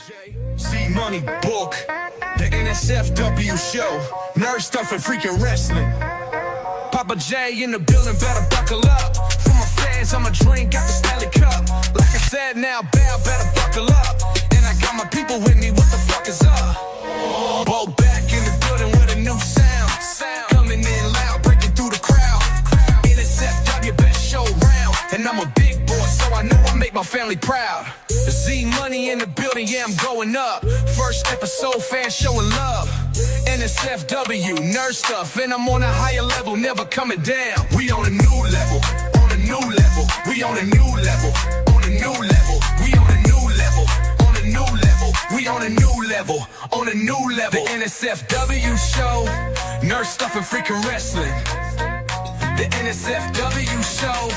See money book, the NSFW show, nerd stuff and freaking wrestling. Papa J in the building, better buckle up. For my fans, I'ma drink out the Stanley Cup. Like I said, now bow, better buckle up. And I got my people with me, what the fuck is up? Bo back in the building with a new sound. Coming in loud, breaking through the crowd. NSFW, best show round. And I'm a big boy, so I know I make my family proud. Z money in the building, yeah, I'm going up. First episode, fans showing love. NSFW, nerd stuff, and I'm on a higher level, never coming down. We on a new level, on a new level. We on a new level, on a new level. We on a new level, on a new level. We on a new level, on a new level. The NSFW show, nerd stuff and freaking wrestling. The NSFW show,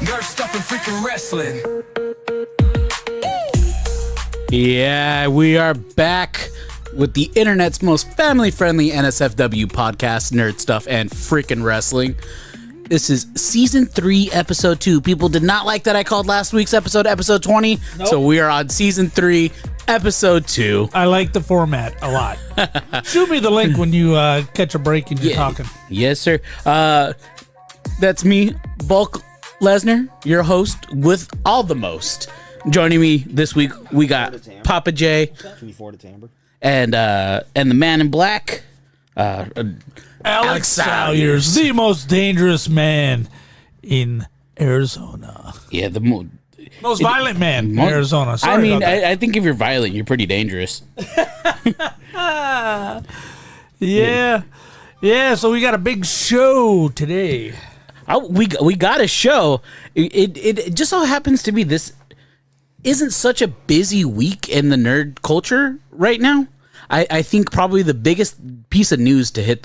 nerd stuff and freaking wrestling. Yeah, we are back with the internet's most family-friendly NSFW podcast, Nerd Stuff and Freaking Wrestling. This is Season 3, Episode 2. People did not like that I called last week's episode 20, nope. So we are on Season 3, Episode 2. I like the format a lot. Shoot me the link when you catch a break and you're talking. Yes, sir. That's me, Bulk Lesnar, your host with all the most. Joining me this week, we got Papa J. Can you forward it to Amber? And the man in black, Alex Salyers, the most dangerous man in Arizona. Yeah, the most violent man in Arizona. Sorry I think if you're violent, you're pretty dangerous. Yeah. So we got a big show today. We got a show. It just so happens to be this isn't such a busy week in the nerd culture right now. I think probably the biggest piece of news to hit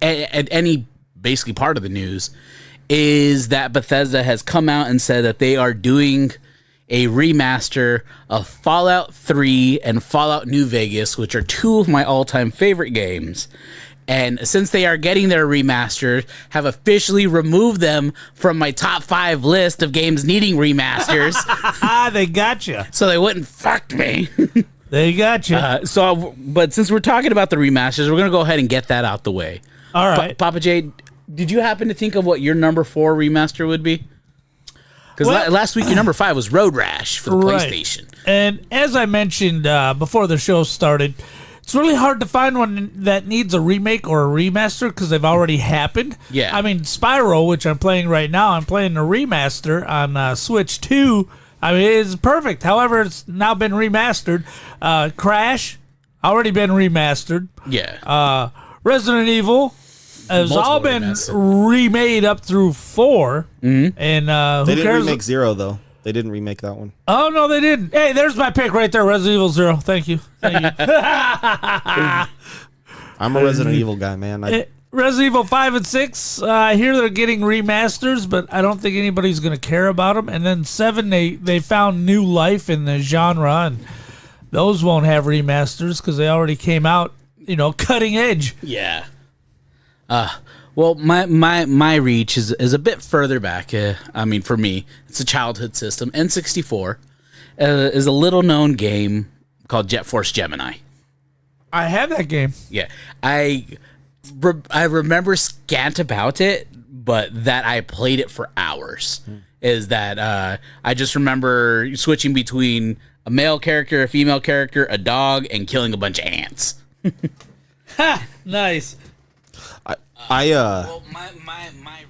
at any basically part of the news is that Bethesda has come out and said that they are doing a remaster of Fallout 3 and Fallout New Vegas, which are two of my all-time favorite games. And since they are getting their remastered, have officially removed them from my top 5 list of games needing remasters. They got you. So they wouldn't fuck me. They got you. But since we're talking about the remasters, we're going to go ahead and get that out the way. All right. Papa J, did you happen to think of what your number 4 remaster would be? Because last week your number 5 was Road Rash for the PlayStation. And as I mentioned before the show started, it's really hard to find one that needs a remake or a remaster because they've already happened. Yeah. I mean, Spyro, which I'm playing right now, I'm playing the remaster on Switch 2. I mean, it's perfect. However, it's now been remastered. Crash, already been remastered. Yeah. Resident Evil has all been remade up through 4. Mm-hmm. And they didn't remake 0, though. They didn't remake that one. Oh, no, they didn't. Hey, there's my pick right there, Resident Evil 0. Thank you. I'm a Resident Evil guy, man. Resident Evil 5 and 6, I hear they're getting remasters, but I don't think anybody's going to care about them. And then 7, they found new life in the genre, and those won't have remasters because they already came out, cutting edge. Yeah. Well, my reach is a bit further back. I mean, for me, it's a childhood system. N64 is a little known game called Jet Force Gemini. I have that game. Yeah, I remember scant about it, but that I played it for hours. Is that I just remember switching between a male character, a female character, a dog, and killing a bunch of ants. Ha! Nice.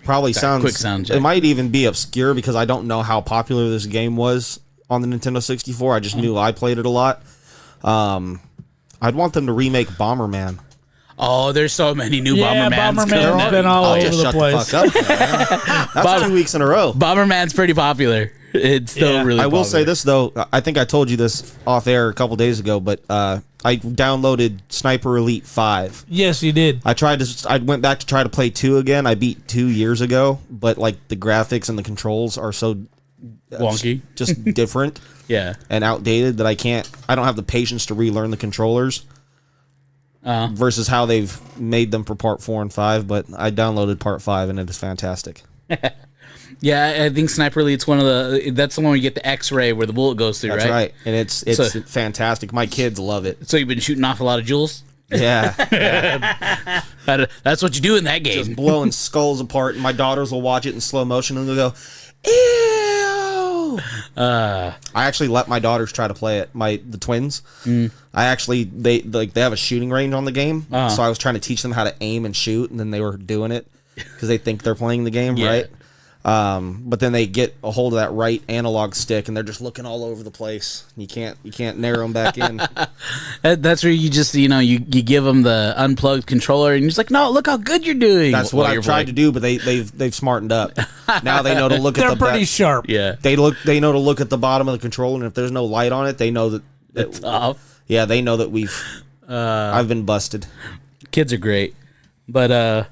Probably sounds quick sound check. It might even be obscure because I don't know how popular this game was on the Nintendo 64. I just knew I played it a lot. I'd want them to remake Bomberman. Oh, there's so many new Bombermans. Bomberman's been all over the place. Shut the fuck up. That's 2 weeks in a row. Bomberman's pretty popular. It's still really popular. I will say this, though. I think I told you this off air a couple days ago, but I downloaded Sniper Elite 5. Yes, you did. I went back to try to play 2 again. I beat 2 years ago, but like the graphics and the controls are so wonky, just different. Yeah. And outdated that I don't have the patience to relearn the controllers. Versus how they've made them for part 4 and 5, but I downloaded part 5 and it is fantastic. Yeah, I think Sniper Elite's that's the one where you get the X-ray where the bullet goes through, That's right? right. And it's fantastic. My kids love it. So you've been shooting off a lot of jewels? Yeah. That's what you do in that game. Just blowing skulls apart, and my daughters will watch it in slow motion and they'll go, ew. I actually let my daughters try to play it. The twins. I actually they have a shooting range on the game, so I was trying to teach them how to aim and shoot, and then they were doing it because they think they're playing the game, right? But then they get a hold of that right analog stick, and they're just looking all over the place. You can't narrow them back in. That's where you just you give them the unplugged controller, and you're just like, no, look how good you're doing. That's what I've tried to do, but they've smartened up. Now they know to look at They're pretty sharp. Yeah, they know to look at the bottom of the controller, and if there's no light on it, they know that it's off. Yeah, they know that I've been busted. Kids are great, but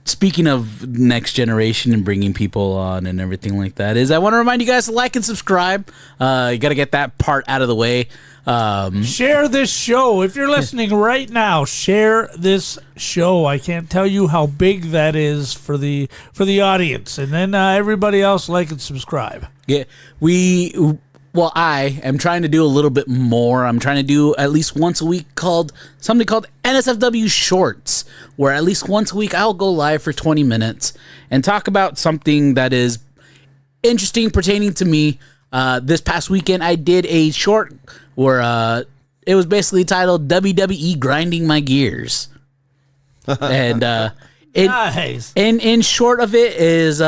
speaking of next generation and bringing people on and everything like that, I want to remind you guys to like and subscribe. You got to get that part out of the way. Share this show. If you're listening right now, share this show. I can't tell you how big that is for the audience. And then everybody else like and subscribe. Yeah, I am trying to do a little bit more. I'm trying to do at least once a week something called NSFW Shorts, where at least once a week I'll go live for 20 minutes and talk about something that is interesting pertaining to me. This past weekend I did a short where it was basically titled WWE Grinding My Gears. And Nice. in short of it is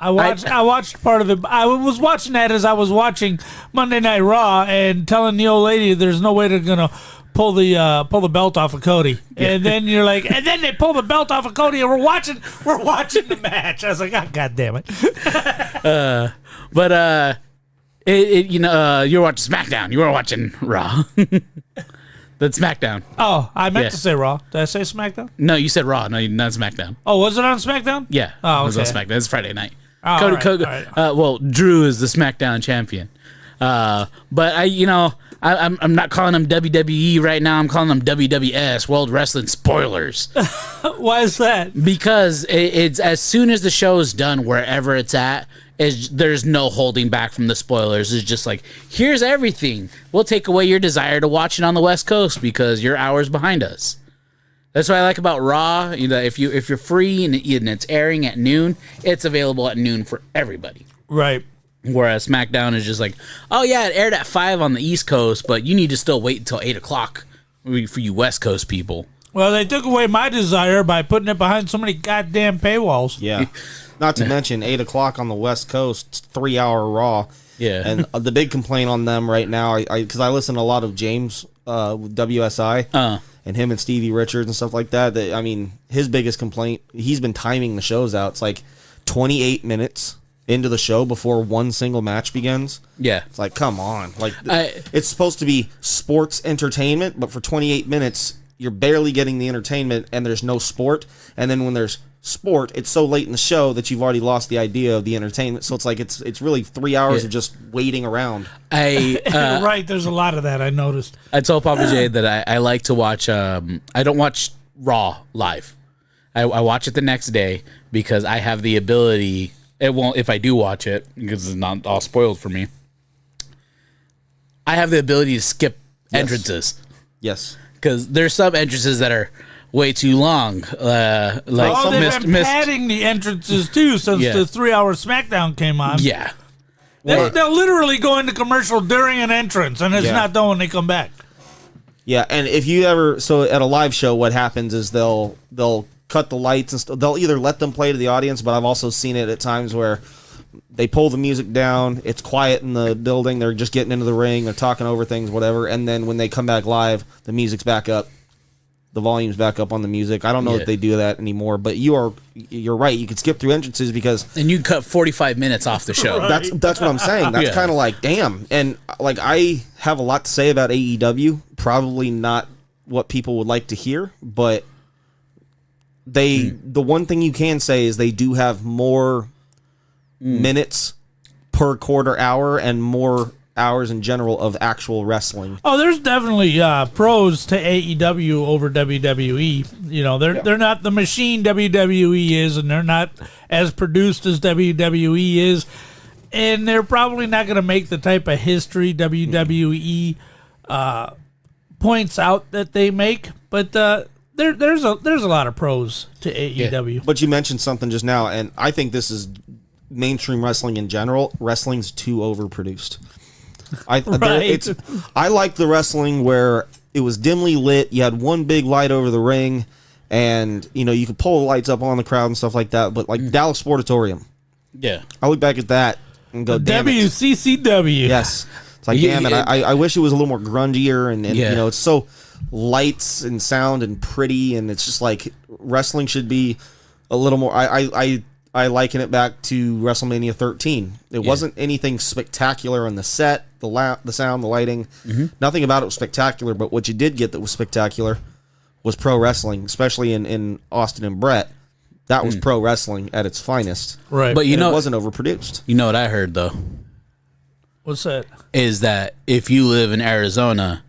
I watched part of it. I was watching that as I was watching Monday Night Raw and telling the old lady there's no way they're gonna pull the belt off of Cody. And then you're like, and then they pull the belt off of Cody and we're watching the match. I was like, oh, God damn it. You're watching SmackDown. You were watching Raw. That's SmackDown. Oh, I meant to say Raw. Did I say SmackDown? No, you said Raw. No, not SmackDown. Oh, was it on SmackDown? Yeah. Oh, okay. It was on SmackDown. It's Friday night. Oh, Cody, all right. well, Drew is the SmackDown champion. But I'm not calling them WWE right now. I'm calling them WWS, World Wrestling Spoilers. Why is that? Because it's as soon as the show is done, wherever it's at, there's no holding back from the spoilers. It's just like, here's everything. We'll take away your desire to watch it on the West Coast because you're hours behind us. That's what I like about Raw. If you're free and it's airing at noon, it's available at noon for everybody. Right. Whereas SmackDown is just like, oh yeah, it aired at 5 on the East Coast, but you need to still wait until 8 o'clock for you West Coast people. Well, they took away my desire by putting it behind so many goddamn paywalls. Yeah. Not to mention 8 o'clock on the West Coast, 3-hour Raw. Yeah. And the big complaint on them right now, because I listen to a lot of James with WSI and him and Stevie Richards and stuff like that. His biggest complaint, he's been timing the shows out. It's like 28 minutes into the show before one single match begins. Yeah. It's like, come on. It's supposed to be sports entertainment, but for 28 minutes, you're barely getting the entertainment and there's no sport. And then when there's sport, it's so late in the show that you've already lost the idea of the entertainment. So it's like it's really 3 hours of just waiting around. Right, there's a lot of that, I noticed. I told Papa J that I like to watch, I don't watch Raw live. I watch it the next day because I have the ability, it won't, if I do watch it, because it's not all spoiled for me, I have the ability to skip entrances. Yes. Because there's some entrances that are way too long. They've been padding the entrances too since the 3-hour SmackDown came on. Yeah. They'll literally go into commercial during an entrance, and it's not done when they come back. Yeah, and if you ever, so at a live show, what happens is they'll cut the lights and they'll either let them play to the audience, but I've also seen it at times where they pull the music down, it's quiet in the building, they're just getting into the ring, they're talking over things, whatever, and then when they come back live, the music's back up, the volume's back up on the music. I don't know if they do that anymore, but you're right, you could skip through entrances because... And you cut 45 minutes off the show. Right. That's what I'm saying. That's kind of like, damn. And like, I have a lot to say about AEW, probably not what people would like to hear, but the one thing you can say is they do have more minutes per quarter hour and more hours in general of actual wrestling. Oh, there's definitely pros to AEW over WWE. You know, they're not the machine WWE is, and they're not as produced as WWE is, and they're probably not going to make the type of history WWE points out that they make. But there's a lot of pros to AEW. But you mentioned something just now, and I think this is mainstream wrestling in general. Wrestling's too overproduced. I like the wrestling where it was dimly lit. You had one big light over the ring, and you could pull the lights up on the crowd and stuff like that. But like Dallas Sportatorium, I look back at that and go, damn it. WCCW. Yes, it's like damn it. I wish it was a little more grungier, and it's so lights and sound and pretty, and it's just like wrestling should be a little more. I liken it back to WrestleMania 13. It wasn't anything spectacular on the set, the sound, the lighting. Nothing about it was spectacular, but what you did get that was spectacular was pro wrestling, especially in Austin and Brett. That was pro wrestling at its finest. Right. But it wasn't overproduced. You know what I heard, though? What's that? Is that if you live in Arizona,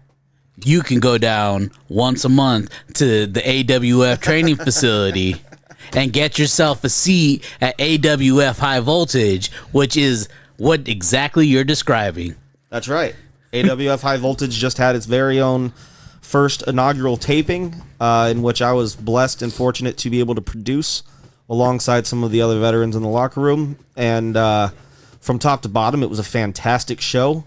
you can go down once a month to the AWF training facility and get yourself a seat at AWF High Voltage, which is what exactly you're describing. That's right. AWF High Voltage just had its very own first inaugural taping, in which I was blessed and fortunate to be able to produce alongside some of the other veterans in the locker room. And from top to bottom, it was a fantastic show.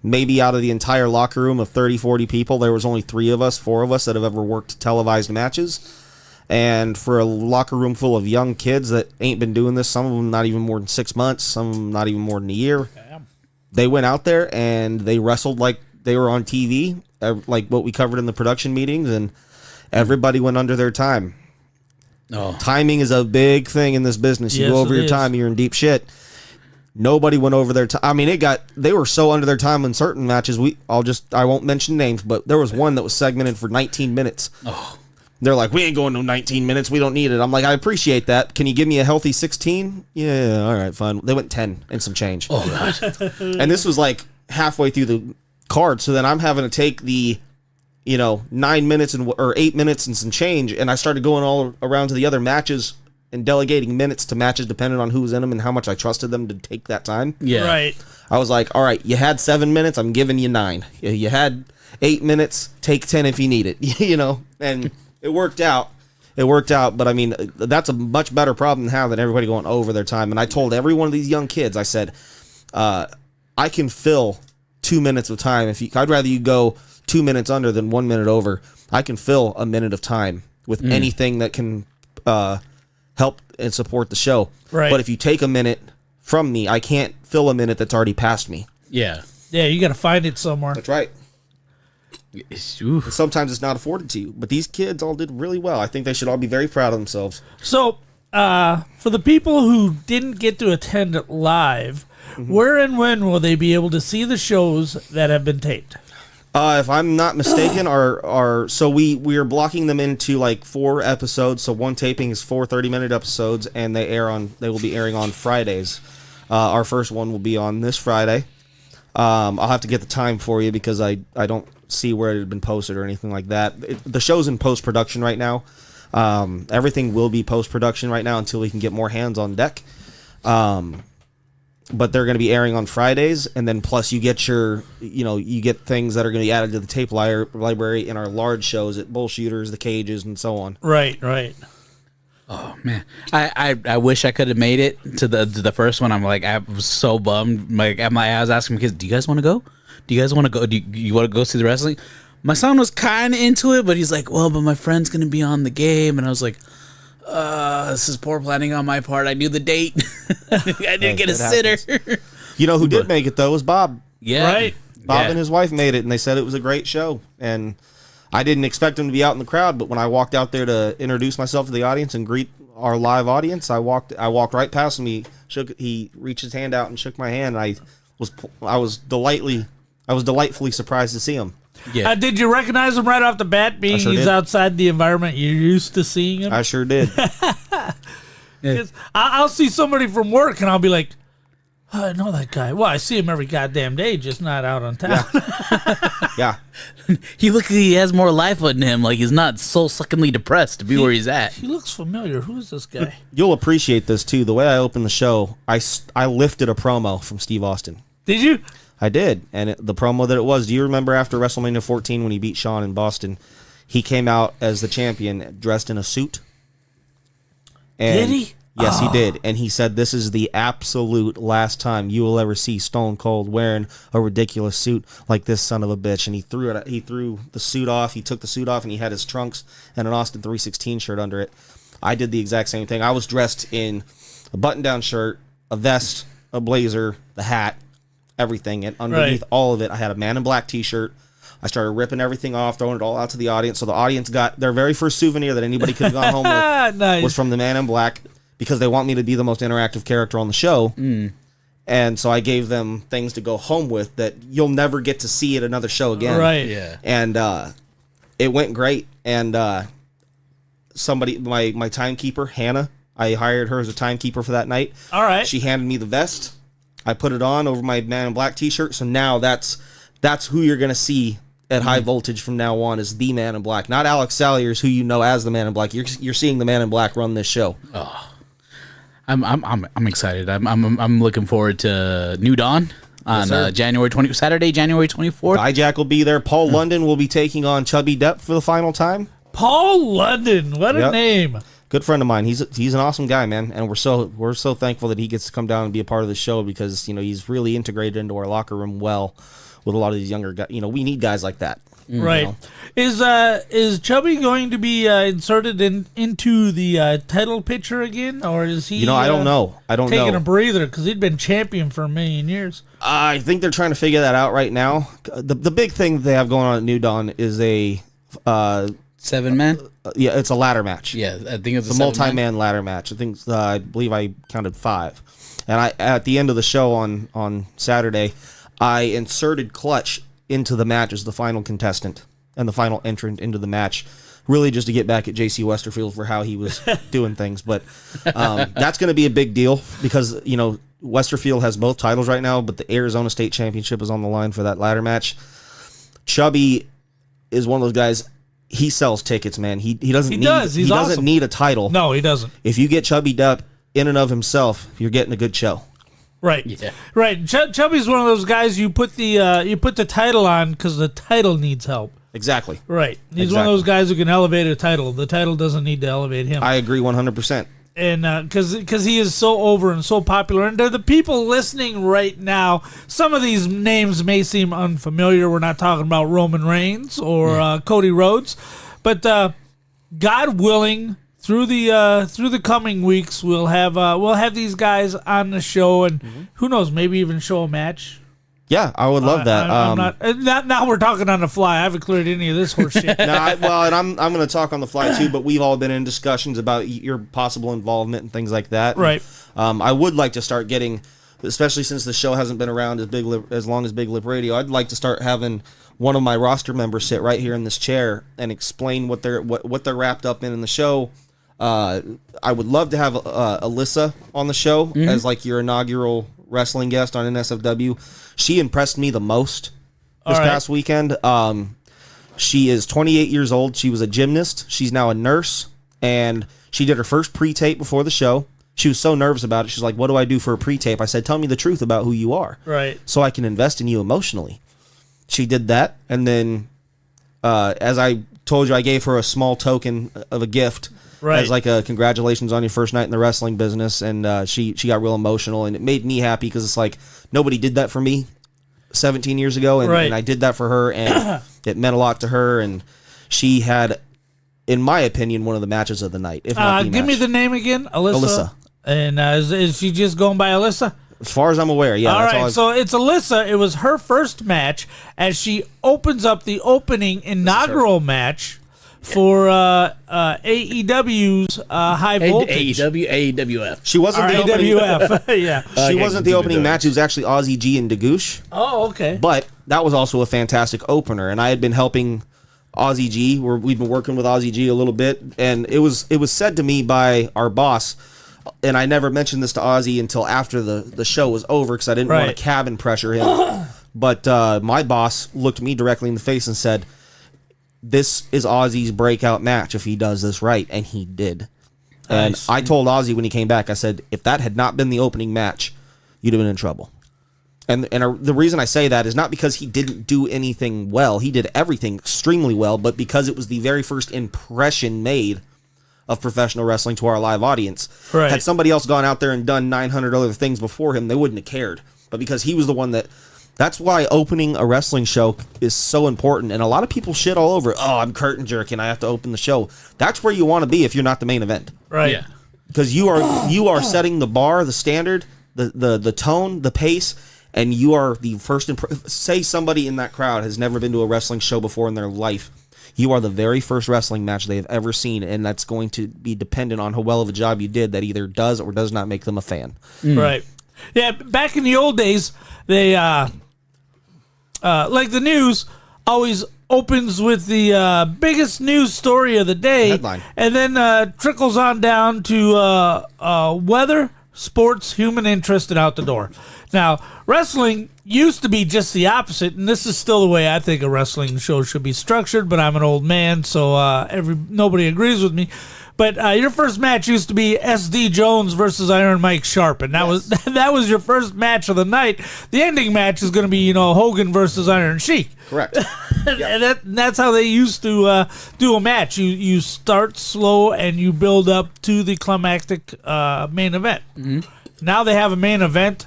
Maybe out of the entire locker room of 30, 40 people, there was only 4 of us that have ever worked televised matches. And for a locker room full of young kids that ain't been doing this, some of them not even more than 6 months, some of them not even more than a year, they went out there and they wrestled like they were on TV, like what we covered in the production meetings, and everybody went under their time. Oh. Timing is a big thing in this business. You go over your time, you're in deep shit. Nobody went over their time. I mean, they were so under their time in certain matches. I won't mention names, but there was one that was segmented for 19 minutes. Oh. They're like, we ain't going no 19 minutes. We don't need it. I'm like, I appreciate that. Can you give me a healthy 16? Yeah, all right, fine. They went 10 and some change. Oh, God. And this was like halfway through the card. So then I'm having to take the, 9 minutes or 8 minutes and some change. And I started going all around to the other matches and delegating minutes to matches depending on who was in them and how much I trusted them to take that time. Yeah. Right. I was like, all right, you had 7 minutes. I'm giving you 9. You had 8 minutes. Take 10 if you need it, and it worked out. But I mean, that's a much better problem to have than everybody going over their time. And I told every one of these young kids, I said, I can fill 2 minutes of time. I'd rather you go 2 minutes under than 1 minute over. I can fill a minute of time with anything that can help and support the show. Right. But if you take a minute from me, I can't fill a minute that's already past me. Yeah. Yeah, you got to find it somewhere. That's right. And sometimes it's not afforded to you. But these kids all did really well. I think they should all be very proud of themselves. So, for the people who didn't get to attend it live, where and when will they be able to see the shows that have been taped? If I'm not mistaken, so we are blocking them into like 4 episodes. So one taping is 4 30-minute episodes, and they will be airing on Fridays. Our first one will be on this Friday. I'll have to get the time for you because I don't see where it had been posted or anything like that. The show's in post-production right now. Everything will be post-production right now until we can get more hands on deck. But they're going to be airing on Fridays, and then plus you get you get things that are going to be added to the tape library in our large shows at Bullshooters, the Cages, and so on. Right. Oh man, I wish I could have made it to the first one. I was so bummed. I was asking my kids, "Do you guys want to go? Do you guys want to go? Do you want to go see the wrestling?" My son was kind of into it, but he's like, "Well, but my friend's gonna be on the game," and I was like, "This is poor planning on my part. I knew the date. I didn't get a sitter." You know who did make it though was Bob. Yeah, right. Bob and his wife made it, and they said it was a great show. And I didn't expect him to be out in the crowd, but when I walked out there to introduce myself to the audience and greet our live audience, I walked right past him. He reached his hand out and shook my hand. And I was delightfully surprised to see him. Yeah. Did you recognize him right off the bat, being he's outside the environment you're used to seeing him? I sure did. I'll see somebody from work and I'll be like, I know that guy. Well, I see him every goddamn day, just not out on town. Yeah. He looks like he has more life in him. Like he's not soul-suckingly depressed to be where he's at. He looks familiar. Who is this guy? You'll appreciate this, too. The way I opened the show, I lifted a promo from Steve Austin. Did you? I did. And the promo that it was, do you remember after WrestleMania 14 when he beat Shawn in Boston, he came out as the champion dressed in a suit? And Did he? Yes, he did. And he said, this is the absolute last time you will ever see Stone Cold wearing a ridiculous suit like this son of a bitch. And he threw the suit off. He took the suit off and he had his trunks and an Austin 316 shirt under it. I did the exact same thing. I was dressed in a button-down shirt, a vest, a blazer, the hat, everything. And underneath all of it, I had a Man in Black t-shirt. I started ripping everything off, throwing it all out to the audience. So the audience got their very first souvenir that anybody could have gone home with Nice. was from the Man in Black, because they want me to be the most interactive character on the show. And so I gave them things to go home with that you'll never get to see at another show again. Right. Yeah. And it went great. And somebody, my timekeeper, Hannah, I hired her as a timekeeper for that night. All right. She handed me the vest. I put it on over my Man in Black t-shirt. So now that's who you're going to see at High Voltage from now on, is the Man in Black. Not Alex Salyers, who you know as the Man in Black. You're seeing the Man in Black run this show. Oh. I'm excited. I'm looking forward to New Dawn on Saturday, January 24th. Dijak will be there. Paul London will be taking on Chubby Depp for the final time. Paul London, what a name! Good friend of mine. He's an awesome guy, man, and we're so thankful that he gets to come down and be a part of the show, because he's really integrated into our locker room well with a lot of these younger guys. We need guys like that. Right. Is Chubby going to be inserted into the title picture again, or is he? I don't know. Taking a breather because he'd been champion for a million years. I think they're trying to figure that out right now. The big thing they have going on at New Dawn is a 7-man. Yeah, it's a ladder match. Yeah, I think it's a multi-man ladder match. I believe I counted 5, and at the end of the show on Saturday, I inserted Clutch into the match as the final contestant and the final entrant into the match, really just to get back at JC Westerfield for how he was doing things. But that's going to be a big deal, because Westerfield has both titles right now, but the Arizona State Championship is on the line for that ladder match. Chubby is one of those guys. He sells tickets, man. He doesn't need a title. No, he doesn't. If you get Chubby Depp in and of himself, you're getting a good show. Right. Yeah. Right. Chubby's one of those guys you put the title on because the title needs help. Exactly. Right. He's one of those guys who can elevate a title. The title doesn't need to elevate him. I agree 100%. And because he is so over and so popular, and to the people listening right now, some of these names may seem unfamiliar. We're not talking about Roman Reigns or Cody Rhodes, but God willing, through the coming weeks, we'll have these guys on the show, and who knows, maybe even show a match. Yeah, I would love that. I'm not. Now we're talking on the fly. I haven't cleared any of this horse shit. And I'm going to talk on the fly too. But we've all been in discussions about your possible involvement and things like that. Right. I would like to start getting, especially since the show hasn't been around as long as Big Lip Radio. I'd like to start having one of my roster members sit right here in this chair and explain what they're wrapped up in the show. I would love to have Alyssa on the show as like your inaugural wrestling guest on NSFW. She impressed me the most this past weekend. She is 28 years old. She was a gymnast. She's now a nurse, and she did her first pre-tape before the show. She was so nervous about it. She's like, what do I do for a pre-tape? I said, tell me the truth about who you are. Right. So I can invest in you emotionally. She did that, and then as I told you, I gave her a small token of a gift. Right. As like a congratulations on your first night in the wrestling business, and she got real emotional, and it made me happy because it's like nobody did that for me 17 years ago, and I did that for her, and it meant a lot to her, and she had, in my opinion, one of the matches of the night. If not the give match. me the name again, Alyssa. And is she just going by Alyssa? As far as I'm aware, yeah. All right, so it's Alyssa. It was her first match as she opens up the opening inaugural match for AEW's High Voltage. AEWF. She wasn't the opening. AWF. Yeah. She wasn't the opening match. It was actually Aussie G and Dagoosh. Oh, okay. But that was also a fantastic opener, and I had been helping Aussie G. We've been working with Aussie G a little bit, and it was said to me by our boss, and I never mentioned this to Ozzy until after the show was over because I didn't want to cabin pressure him. But my boss looked me directly in the face and said, "This is Ozzy's breakout match if he does this right," and he did. And I told Ozzy when he came back, I said, if that had not been the opening match, you'd have been in trouble. And the reason I say that is not because he didn't do anything well. He did everything extremely well, but because it was the very first impression made of professional wrestling to our live audience. Right. Had somebody else gone out there and done 900 other things before him, they wouldn't have cared. But because he was the one that's why opening a wrestling show is so important. And a lot of people shit all over it. Oh, I'm curtain jerking, I have to open the show. That's where you want to be if you're not the main event. Right. Yeah. Because you are setting the bar, the standard, the tone, the pace, and you are the first. Say somebody in that crowd has never been to a wrestling show before in their life. You are the very first wrestling match they have ever seen, and that's going to be dependent on how well of a job you did that either does or does not make them a fan. Right. Yeah, back in the old days, they, like the news always opens with the biggest news story of the day. Headline. And then trickles on down to weather, sports, human interest, and out the door. Now, wrestling used to be just the opposite, and this is still the way I think a wrestling show should be structured, but I'm an old man, so nobody agrees with me. But your first match used to be SD Jones versus Iron Mike Sharp, and that was your first match of the night. The ending match is going to be Hogan versus Iron Sheik. Correct. And that's how they used to do a match. You start slow and you build up to the climactic main event. Mm-hmm. Now they have a main event,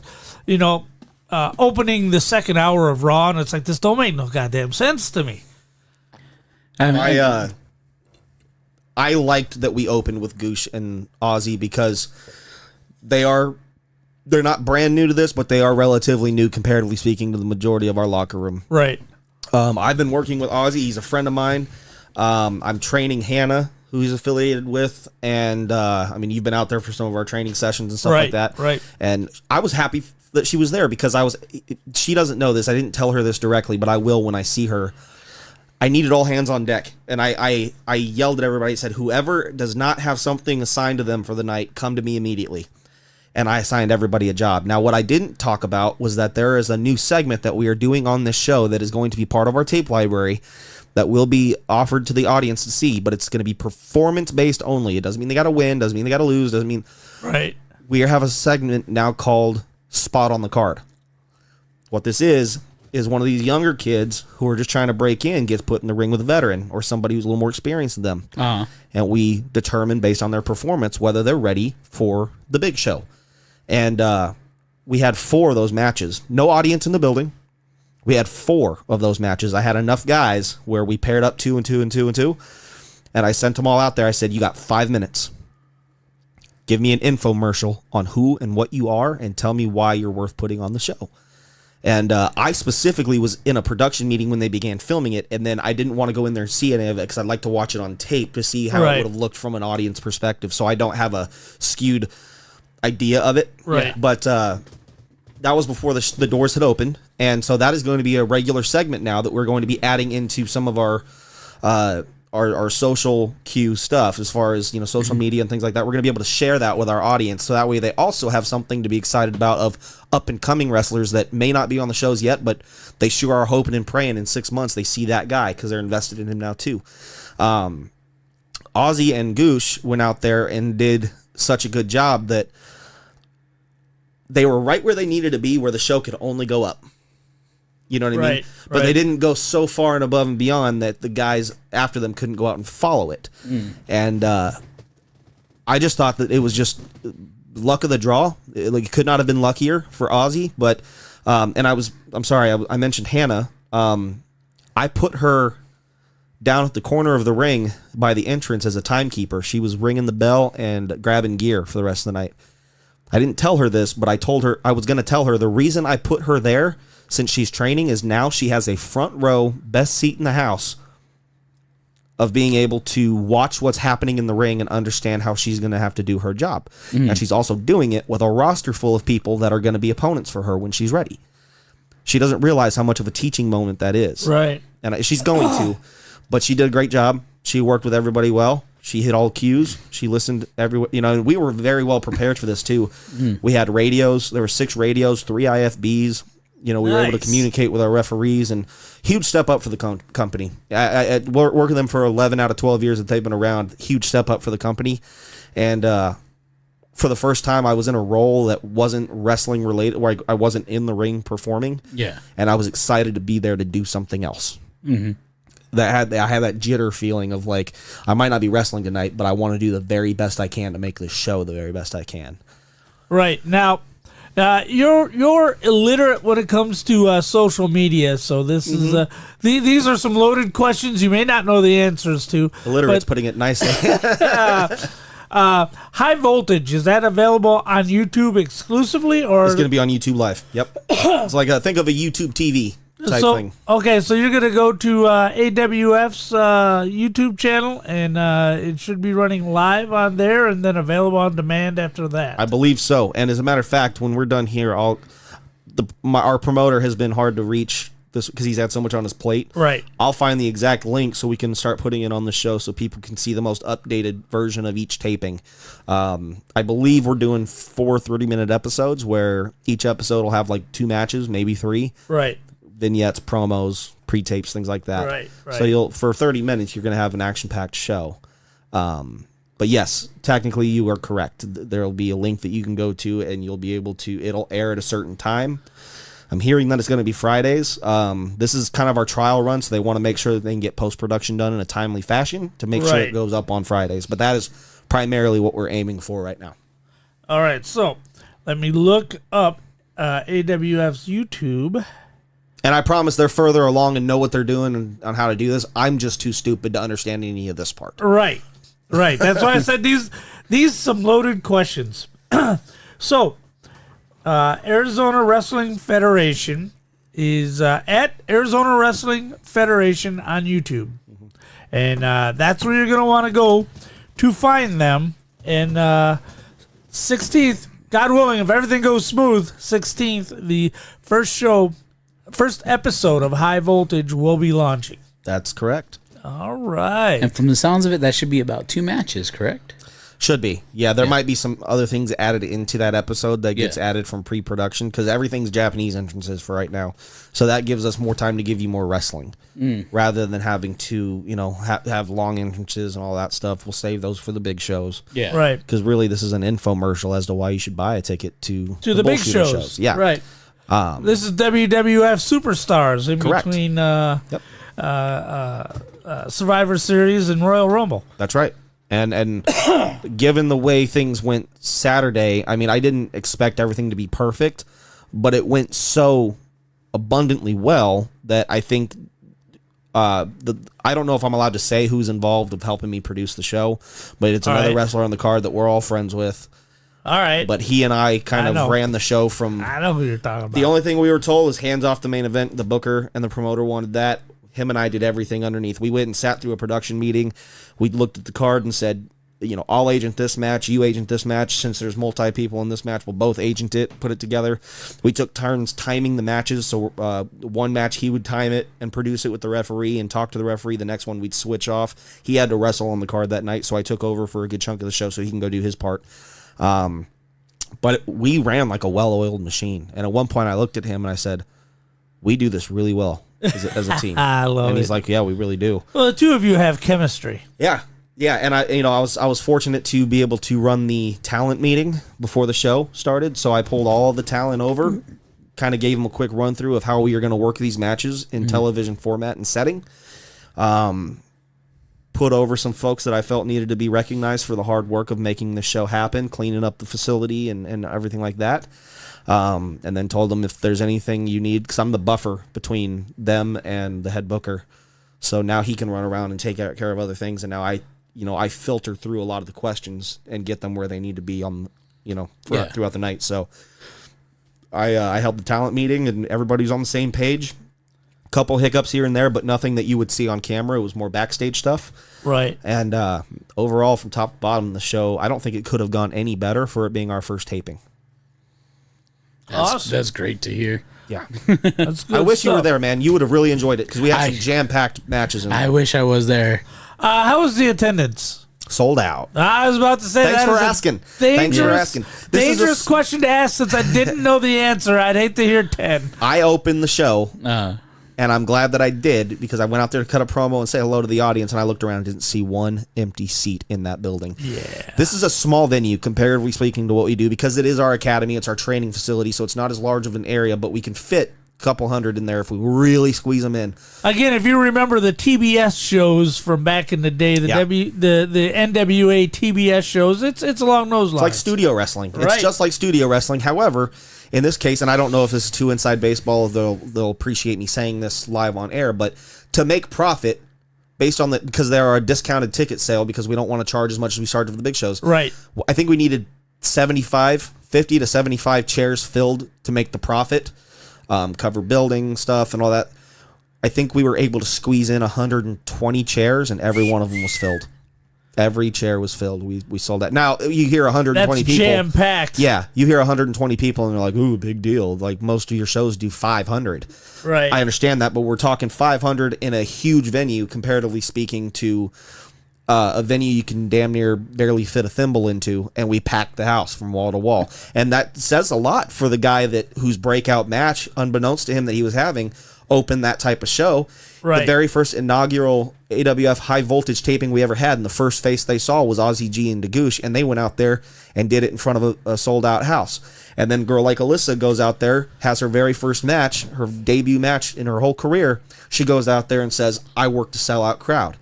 opening the second hour of Raw, and it's like, this don't make no goddamn sense to me. I liked that we opened with Goosh and Ozzy because they're not brand new to this, but they are relatively new, comparatively speaking, to the majority of our locker room. Right. I've been working with Ozzy. He's a friend of mine. I'm training Hannah, who he's affiliated with, and you've been out there for some of our training sessions and stuff like that. Right. And I was happy that she was there because she doesn't know this. I didn't tell her this directly, but I will when I see her. I needed all hands on deck, and I yelled at everybody. I said, whoever does not have something assigned to them for the night, come to me immediately. And I assigned everybody a job. Now, what I didn't talk about was that there is a new segment that we are doing on this show that is going to be part of our tape library that will be offered to the audience to see, but it's going to be performance-based only. It doesn't mean they got to win, doesn't mean they got to lose, doesn't mean... Right. We have a segment now called Spot on the Card. What this is one of these younger kids who are just trying to break in gets put in the ring with a veteran or somebody who's a little more experienced than them. Uh-huh. And we determine based on their performance whether they're ready for the big show. And we had 4 of those matches. No audience in the building. We had 4 of those matches. I had enough guys where we paired up 2 and 2 and 2 and 2. And I sent them all out there. I said, you got 5 minutes. Give me an infomercial on who and what you are and tell me why you're worth putting on the show. And I specifically was in a production meeting when they began filming it, and then I didn't want to go in there and see any of it because I'd like to watch it on tape to see how it would have looked from an audience perspective, so I don't have a skewed idea of it. Right. But that was before the doors had opened, and so that is going to be a regular segment now that we're going to be adding into some of our social cue stuff as far as social media and things like that. We're going to be able to share that with our audience, so that way they also have something to be excited about of up and coming wrestlers that may not be on the shows yet, but they sure are hoping and praying in 6 months they see that guy because they're invested in him now too. Ozzy and Goosh went out there and did such a good job that they were right where they needed to be, where the show could only go up. You know what I mean? But they didn't go so far and above and beyond that the guys after them couldn't go out and follow it. And I just thought that it was just luck of the draw. It could not have been luckier for Ozzy. But I'm sorry, I mentioned Hannah. I put her down at the corner of the ring by the entrance as a timekeeper. She was ringing the bell and grabbing gear for the rest of the night. I didn't tell her this, but I was going to tell her the reason I put her there, since she's training, is now she has a front row, best seat in the house of being able to watch what's happening in the ring and understand how she's going to have to do her job. And she's also doing it with a roster full of people that are going to be opponents for her when she's ready. She doesn't realize how much of a teaching moment that is. Right. And she's going to, but she did a great job. She worked with everybody well. She hit all cues. She listened everywhere. And we were very well prepared for this too. We had radios. There were 6 radios, 3 IFBs. We were able to communicate with our referees, and huge step up for the company. I worked with them for 11 out of 12 years that they've been around. Huge step up for the company. And for the first time, I was in a role that wasn't wrestling related, where I wasn't in the ring performing. Yeah. And I was excited to be there to do something else. Mm-hmm. I had that jitter feeling of like, I might not be wrestling tonight, but I want to do the very best I can to make this show the very best I can. Right. Now, you're illiterate when it comes to social media, so this is these are some loaded questions you may not know the answers to. Illiterate's putting it nicely. High Voltage, is that available on YouTube exclusively, or it's going to be on YouTube Live? Yep. It's like think of a YouTube TV type thing. Okay, so you're going to go to AWF's YouTube channel, and it should be running live on there, and then available on demand after that. I believe so. And as a matter of fact, when we're done here, our promoter has been hard to reach this because he's had so much on his plate. Right. I'll find the exact link so we can start putting it on the show so people can see the most updated version of each taping. I believe we're doing 4 30-minute episodes where each episode will have like 2 matches, maybe 3. Right. Vignettes, promos, pre-tapes, things like that. Right. So for 30 minutes, you're going to have an action-packed show. But yes, technically you are correct. There will be a link that you can go to, and you'll be able to. It'll air at a certain time. I'm hearing that it's going to be Fridays. This is kind of our trial run, so they want to make sure that they can get post-production done in a timely fashion to make sure it goes up on Fridays. But that is primarily what we're aiming for right now. All right, so let me look up AWF's YouTube. And I promise they're further along and know what they're doing on how to do this. I'm just too stupid to understand any of this part. Right. That's why I said these some loaded questions. So, Arizona Wrestling Federation is at Arizona Wrestling Federation on YouTube. And that's where you're going to want to go to find them. And 16th, God willing, if everything goes smooth, 16th, the first episode of High Voltage will be launching. That's correct. All right. And from the sounds of it, that should be about 2 matches, correct? Should be. Yeah, there might be some other things added into that episode that gets added from pre-production because everything's Japanese entrances for right now. So that gives us more time to give you more wrestling rather than having to, have long entrances and all that stuff. We'll save those for the big shows. Yeah. Right. Because really this is an infomercial as to why you should buy a ticket to the big shows. Yeah. Right. This is WWF Superstars in correct. between Survivor Series and Royal Rumble. That's right. And given the way things went Saturday, I mean, I didn't expect everything to be perfect, but it went so abundantly well that I think I don't know if I'm allowed to say who's involved with helping me produce the show, but it's another wrestler on the card that we're all friends with. All right. But he and I kind of ran the show from... I know who you're talking about. The only thing we were told is hands off the main event. The booker and the promoter wanted that. Him and I did everything underneath. We went and sat through a production meeting. We looked at the card and said, I'll agent this match, you agent this match. Since there's multi-people in this match, we'll both agent it, put it together. We took turns timing the matches. So one match, he would time it and produce it with the referee and talk to the referee. The next one, we'd switch off. He had to wrestle on the card that night, so I took over for a good chunk of the show so he can go do his part. But we ran like a well-oiled machine. And at one point, I looked at him and I said, we do this really well as a team. I love and it. he's like, yeah, we really do. Well, the two of you have chemistry. Yeah. And I was fortunate to be able to run the talent meeting before the show started. So I pulled all the talent over, kind of gave them a quick run through of how we are going to work these matches in television format and setting. Put over some folks that I felt needed to be recognized for the hard work of making the show happen, cleaning up the facility and everything like that. And then told them if there's anything you need, because I'm the buffer between them and the head booker. So now he can run around and take care of other things. And now I filter through a lot of the questions and get them where they need to be throughout the night. So I held the talent meeting and everybody's on the same page. Couple hiccups here and there, but nothing that you would see on camera. It was more backstage stuff. Right. And overall, from top to bottom, the show, I don't think it could have gone any better for it being our first taping. Awesome. That's great to hear. Yeah. That's good I wish you were stuff. there, man. You would have really enjoyed it because we had some jam-packed matches in there. I wish I was there. How was the attendance? Sold out. I was about to say Thanks that for is a asking. Thanks for asking. This is dangerous question to ask since I didn't know the answer. I'd hate to hear 10. I opened the show, and I'm glad that I did because I went out there to cut a promo and say hello to the audience, and I looked around and didn't see one empty seat in that building. Yeah. This is a small venue, comparatively speaking, to what we do because it is our academy. It's our training facility, so it's not as large of an area, but we can fit couple hundred in there if we really squeeze them in. Again, if you remember the TBS shows from back in the day, the NWA TBS shows, it's along those lines. It's like studio wrestling. It's just like studio wrestling. However, in this case, and I don't know if this is too inside baseball, they'll appreciate me saying this live on air, but to make profit based on because there are a discounted ticket sale because we don't want to charge as much as we charge for the big shows. Right. I think we needed 50 to 75 chairs filled to make the profit. Cover building stuff and all that. I think we were able to squeeze in 120 chairs, and every one of them was filled. Every chair was filled. We sold that. Now, you hear 120 people. That's jam-packed. Yeah, you hear 120 people, and they're like, ooh, big deal. Like, most of your shows do 500. Right. I understand that, but we're talking 500 in a huge venue, comparatively speaking, to a venue you can damn near barely fit a thimble into, and we packed the house from wall to wall. And that says a lot for the guy whose breakout match, unbeknownst to him that he was having, opened that type of show. Right. The very first inaugural AWF high voltage taping we ever had, and the first face they saw was Ozzy G and Dagoosh, and they went out there and did it in front of a sold out house. And then a girl like Alyssa goes out there, has her very first match, her debut match in her whole career. She goes out there and says, I worked a sellout crowd.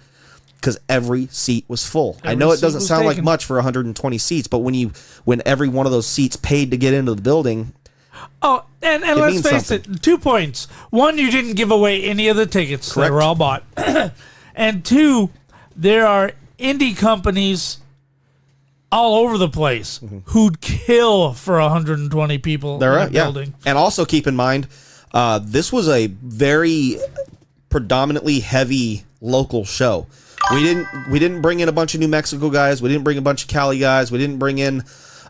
Because every seat was full. I know it doesn't sound like much for 120 seats, but when every one of those seats paid to get into the building. Oh, and let's face it, 2 points. One, you didn't give away any of the tickets. Correct. They were all bought. And two, there are indie companies all over the place who'd kill for 120 people in a building. And also keep in mind, this was a very predominantly heavy local show. We didn't bring in a bunch of New Mexico guys. We didn't bring a bunch of Cali guys. We didn't bring in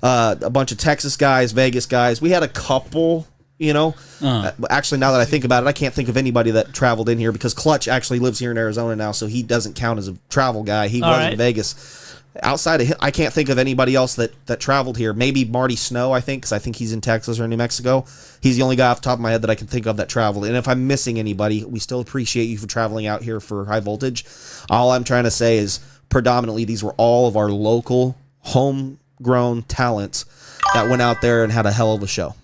a bunch of Texas guys, Vegas guys. We had a couple, Actually, now that I think about it, I can't think of anybody that traveled in here because Clutch actually lives here in Arizona now, so he doesn't count as a travel guy. He was in Vegas. Outside of him, I can't think of anybody else that traveled here. Maybe Marty Snow, I think, because I think he's in Texas or New Mexico. He's the only guy off the top of my head that I can think of that traveled. And if I'm missing anybody, we still appreciate you for traveling out here for high voltage. All I'm trying to say is predominantly these were all of our local, homegrown talents that went out there and had a hell of a show.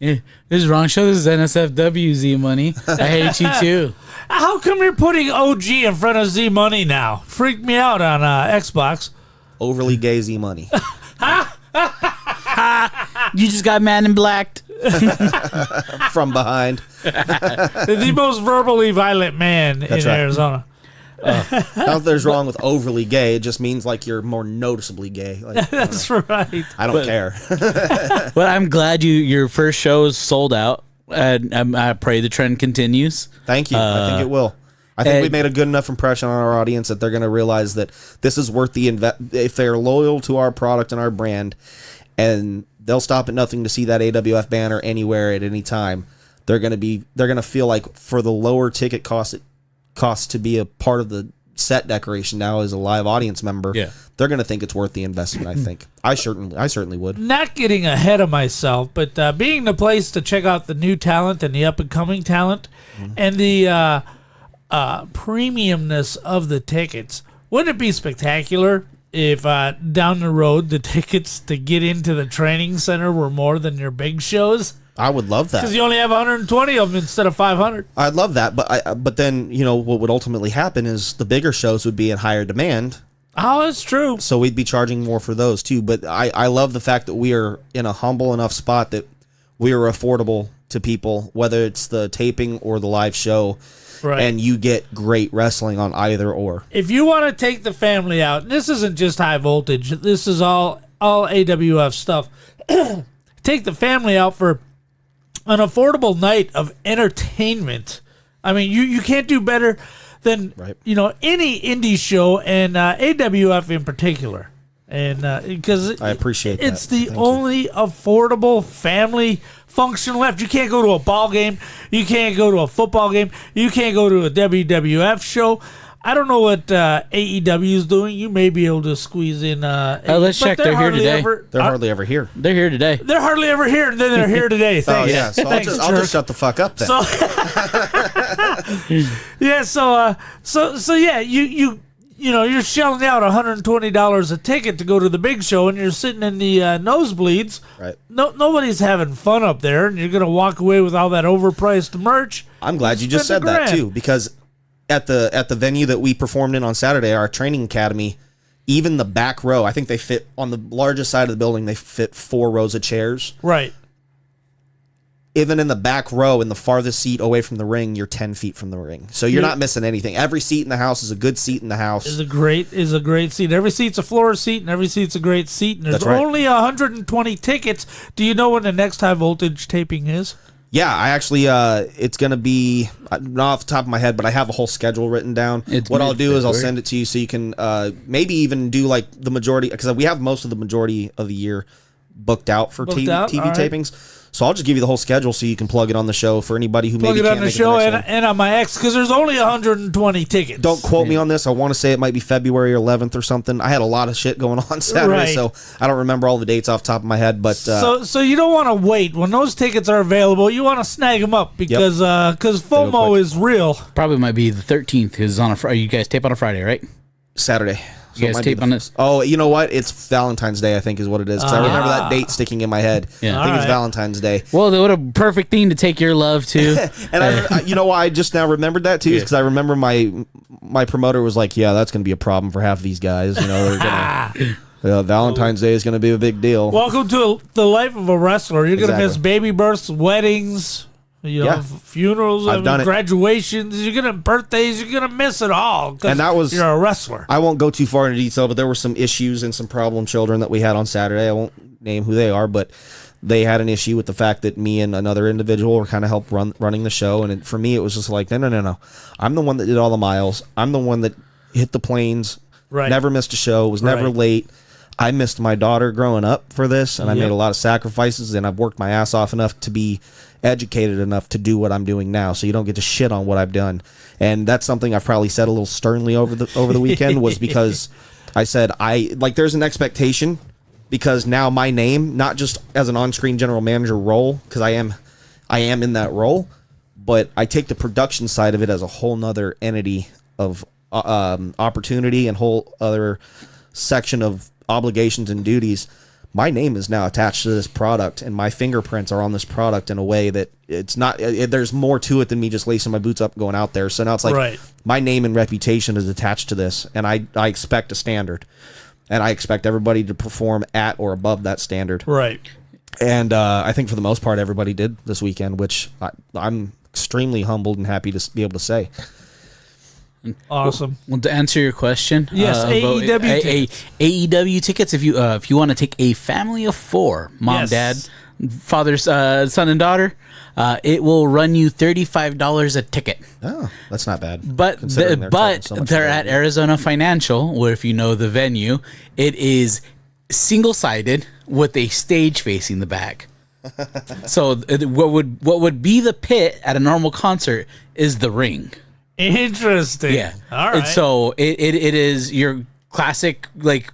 Yeah, this is the wrong show. This is NSFW Z Money. I hate you too. How come you're putting OG in front of Z Money now? Freaked me out on Xbox. Overly gay Z Money. You just got Man in Blacked. From behind. The most verbally violent man in Arizona. Nothing there's wrong with overly gay. It just means like you're more noticeably gay. Like, That's right. I don't care. Well, I'm glad your first show is sold out, and I pray the trend continues. Thank you. I think it will. I think we made a good enough impression on our audience that they're going to realize that this is worth the if they're loyal to our product and our brand, and they'll stop at nothing to see that AWF banner anywhere at any time. They're going to feel like for the lower ticket cost it costs to be a part of the set decoration now as a live audience member. Yeah. They're going to think it's worth the investment. I think I certainly would. Not getting ahead of myself, but being the place to check out the new talent and the up and coming talent, and the premiumness of the tickets. Wouldn't it be spectacular if down the road the tickets to get into the training center were more than your big shows? I would love that. Because you only have 120 of them instead of 500. I'd love that, but then what would ultimately happen is the bigger shows would be in higher demand. Oh, that's true. So we'd be charging more for those too. But I love the fact that we are in a humble enough spot that we are affordable to people, whether it's the taping or the live show. Right. And you get great wrestling on either or. If you want to take the family out, and this isn't just high voltage, this is all AWF stuff. Take the family out for an affordable night of entertainment. I mean, you can't do better than any indie show, and AWF in particular. And because I appreciate that. It's the only affordable family function left. You can't go to a ball game. You can't go to a football game. You can't go to a WWF show. I don't know what AEW is doing. You may be able to squeeze in. Let's check. They're here today. They're hardly ever here. They're here today. They're hardly ever here, and then they're here today. Thanks. Oh yeah, so Thanks, I'll just shut the fuck up then. So, yeah, so yeah, you know, you're shelling out $120 a ticket to go to the big show, and you're sitting in the nosebleeds. Right. Nobody's having fun up there, and you're gonna walk away with all that overpriced merch. I'm glad you just said that too, because at the venue that we performed in on Saturday, our training academy, even the back row, I think they fit on the largest side of the building. They fit 4 rows of chairs. Right. Even in the back row, in the farthest seat away from the ring, you're 10 feet from the ring. So you're not missing anything. Every seat in the house is a good seat in the house. Is a great seat. Every seat's a floor seat, and every seat's a great seat. And there's That's right. only 120 tickets. Do you know when the next high voltage taping is? Yeah, I actually, it's going to be, not off the top of my head, but I have a whole schedule written down. What I'll do is I'll send it to you so you can maybe even do like the majority, because we have most of the majority of the year booked out for TV right. tapings. So I'll just give you the whole schedule so you can plug it on the show for anybody who Plug maybe it can't on the make show it the next one. and on my X, because there's only 120 tickets. Don't quote me on this. I want to say it might be February 11th or something. I had a lot of shit going on Saturday, Right. so I don't remember all the dates off the top of my head. But So you don't want to wait. When those tickets are available, you want to snag them up because FOMO quick. is real. Probably might be the 13th because on a Friday. You guys tape on a Friday, right? Saturday. So You it guys might be tape on this? Oh, you know what? It's Valentine's Day, I think, is what it is. Because I remember that date sticking in my head. Yeah. I think it's Alright. Valentine's Day. Well, what a perfect thing to take your love to. And you know why I just now remembered that too? Is because I remember my promoter was like, "Yeah, that's going to be a problem for half of these guys. You know, they're gonna Valentine's Day is going to be a big deal." Welcome to the life of a wrestler. You're going to miss Exactly. baby births, weddings, funerals, I've done it. graduations. You're going to birthdays. You're going to miss it all. 'Cause And that was- you're a wrestler. I won't go too far into detail, but there were some issues and some problem children that we had on Saturday. I won't name who they are, but they had an issue with the fact that me and another individual were kind of helped running the show. And for me, it was just like, no. I'm the one that did all the miles. I'm the one that hit the planes, Right. never missed a show, was never Right. late. I missed my daughter growing up for this, and I made a lot of sacrifices, and I've worked my ass off enough to be educated enough to do what I'm doing now, so you don't get to shit on what I've done. And that's something I've probably said a little sternly over the weekend, was because I said there's an expectation, because now my name, not just as an on-screen general manager role, because I am in that role, but I take the production side of it as a whole nother entity of opportunity and whole other section of obligations and duties. My name is now attached to this product, and my fingerprints are on this product in a way that it's not. There's more to it than me just lacing my boots up and going out there. So now it's like Right. my name and reputation is attached to this, and I expect a standard, and I expect everybody to perform at or above that standard. Right. And I think for the most part, everybody did this weekend, which I'm extremely humbled and happy to be able to say. Awesome. Well, to answer your question, Yes, about AEW tickets. AEW tickets. If you want to take a family of 4, mom, Yes. dad, father, son, and daughter, it will run you $35 a ticket. Oh, that's not bad. But considering they're charging so much they're for at it. Arizona Financial, where if you know the venue, it is single-sided with a stage facing the back. So what would be the pit at a normal concert is the ring. Interesting. Yeah. All right. And so it is your classic like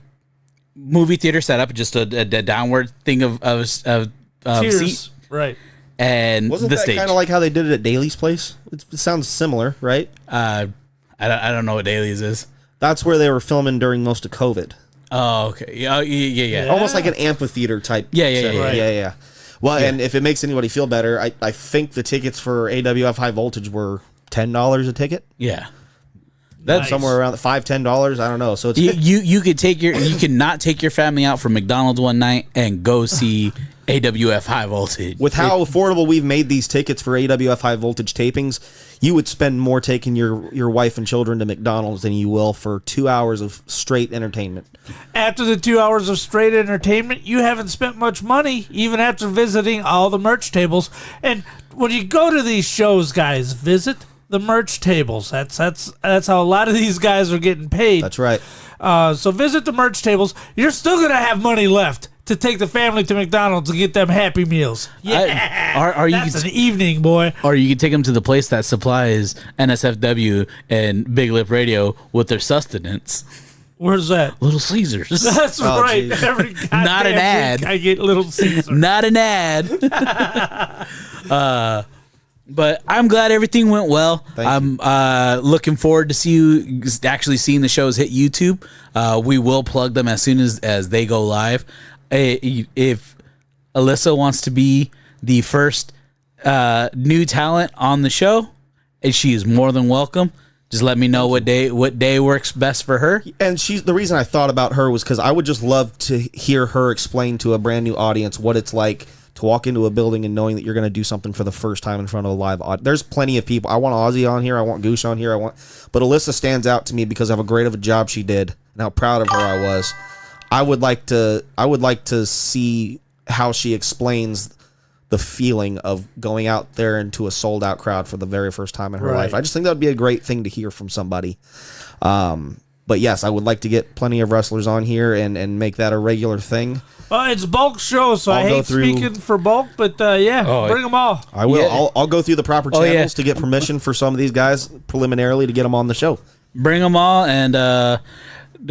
movie theater setup, just a downward thing of Cheers. seat Right. and Wasn't the that stage. kind of like how they did it at Daly's place? It sounds similar, right? I don't know what Dailies is. That's where they were filming during most of COVID. Oh, okay. Yeah. Almost like an amphitheater type. Yeah. setting. Right. Yeah. Well, and if it makes anybody feel better, I think the tickets for AWF High Voltage were $10 a ticket. Yeah. Nice. Somewhere around $5-10. I don't know. So it's You could not take your family out for McDonald's one night and go see AWF High Voltage. with how affordable we've made these tickets for AWF High Voltage tapings, you would spend more taking your wife and children to McDonald's than you will for 2 hours of straight entertainment. After the 2 hours of straight entertainment, you haven't spent much money, even after visiting all the merch tables. And when you go to these shows, guys, visit the merch tables. That's how a lot of these guys are getting paid. That's right. So visit the merch tables. You're still going to have money left to take the family to McDonald's and get them Happy Meals. Yeah, that's an evening, boy. Or you can take them to the place that supplies NSFW and Big Lip Radio with their sustenance. Where's that? Little Caesars. That's right. Geez. Every Not an ad. week I get Little Caesar. Not an ad. But I'm glad everything went well. I'm looking forward to see you actually seeing the shows hit YouTube. We will plug them as soon as they go live. If Alyssa wants to be the first new talent on the show, she is more than welcome. Just let me know what day works best for her. And the reason I thought about her was because I would just love to hear her explain to a brand new audience what it's like to walk into a building and knowing that you're going to do something for the first time in front of a live audience. There's plenty of people. I want Ozzy on here. I want Goosh on here. But Alyssa stands out to me because of how great of a job she did and how proud of her I was. I would like to see how she explains the feeling of going out there into a sold out crowd for the very first time in her life. I just think that would be a great thing to hear from somebody. But yes, I would like to get plenty of wrestlers on here and make that a regular thing. Well, it's Bulk show, so I hate speaking for Bulk, but bring them all. I will. Yeah. I'll go through the proper channels to get permission for some of these guys preliminarily to get them on the show. Bring them all, and